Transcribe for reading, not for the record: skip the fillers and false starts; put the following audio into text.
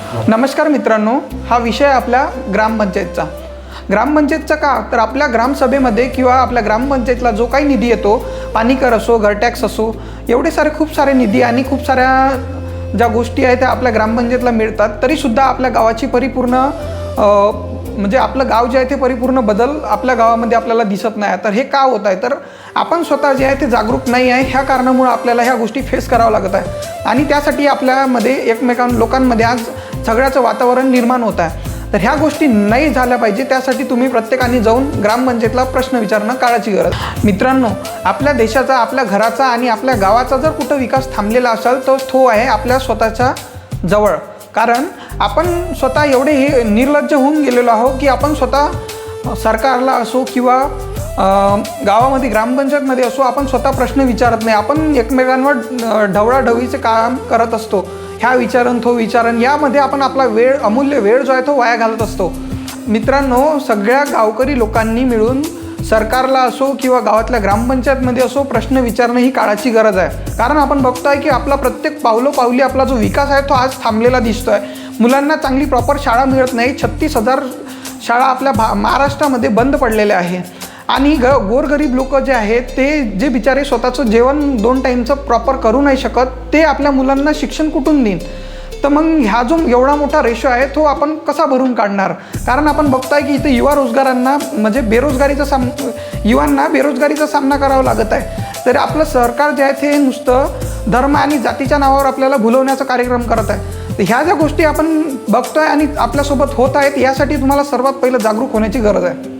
नमस्कार मित्रांनो, हा विषय आपल्या ग्रामपंचायतचा का तर आपल्या ग्रामसभेमध्ये किंवा आपल्या ग्रामपंचायतला जो काही निधी येतो, पाणी कर असो, घर टॅक्स असो, एवढे सारे खूप सारे निधी आणि खूप साऱ्या ज्या गोष्टी आहेत त्या आपल्या ग्रामपंचायतला मिळतात, तरीसुद्धा आपल्या गावाची परिपूर्ण म्हणजे आपलं गाव जे आहे ते परिपूर्ण बदल आपल्या गावामध्ये आपल्याला दिसत नाही. तर हे का होत आहे, तर आपण स्वतः जे आहे ते जागरूक नाही आहे. ह्या कारणामुळे आपल्याला ह्या गोष्टी फेस करावं लागत आहे आणि त्यासाठी आपल्यामध्ये लोकांमध्ये आज झगड्याचं वातावरण निर्माण होत आहे. तर ह्या गोष्टी नाही झाल्या पाहिजे, त्यासाठी तुम्ही प्रत्येकाने जाऊन ग्रामपंचायतला प्रश्न विचारणं काळाची गरज. मित्रांनो, आपल्या देशाचा, आपल्या घराचा आणि आपल्या गावाचा जर कुठं विकास थांबलेला असेल तर तो आहे आपल्या स्वतःच्या जवळ. कारण आपण स्वतः एवढे हे निर्लज्ज होऊन गेलेलो आहोत की आपण स्वतः सरकारला असो किंवा गावामध्ये ग्रामपंचायतमध्ये असो, आपण स्वतः प्रश्न विचारत नाही. आपण एकमेकांवर ढवळाढवळीचे काम करत असतो. ह्या विचारण तो विचारण, यामध्ये आपण आपला अमूल्य वेळ जो आहे तो वाया घालत असतो. मित्रांनो, सगळ्या गावकरी लोकांनी मिळून सरकारला असो किंवा गावातल्या ग्रामपंचायतमध्ये असो प्रश्न विचारणं ही काळाची गरज आहे. कारण आपण बघतोय की आपला प्रत्येक पावलोपावली आपला जो विकास आहे तो आज थांबलेला दिसतोय. मुलांना चांगली प्रॉपर शाळा मिळत नाही. 36,000 शाळा आपल्या महाराष्ट्रामध्ये बंद पडलेल्या आहे आणि गोरगरीब लोक जे आहेत ते जे बिचारे स्वतःचं जेवण 2 टाईमचं प्रॉपर करू नाही शकत, ते आपल्या मुलांना शिक्षण कुठून देईन. तर मग ह्या जो एवढा मोठा रेशो आहे तो आपण कसा भरून काढणार. कारण आपण बघताय की इथे युवांना बेरोजगारीचा सामना करावा लागत आहे. तर आपलं सरकार जे आहे ते नुसतं धर्म आणि जातीच्या नावावर आपल्याला भुलवण्याचा कार्यक्रम करत आहे. तर ह्या ज्या गोष्टी आपण बघतोय आणि आपल्यासोबत होत आहेत, यासाठी तुम्हाला सर्वात पहिलं जागरूक होण्याची गरज आहे.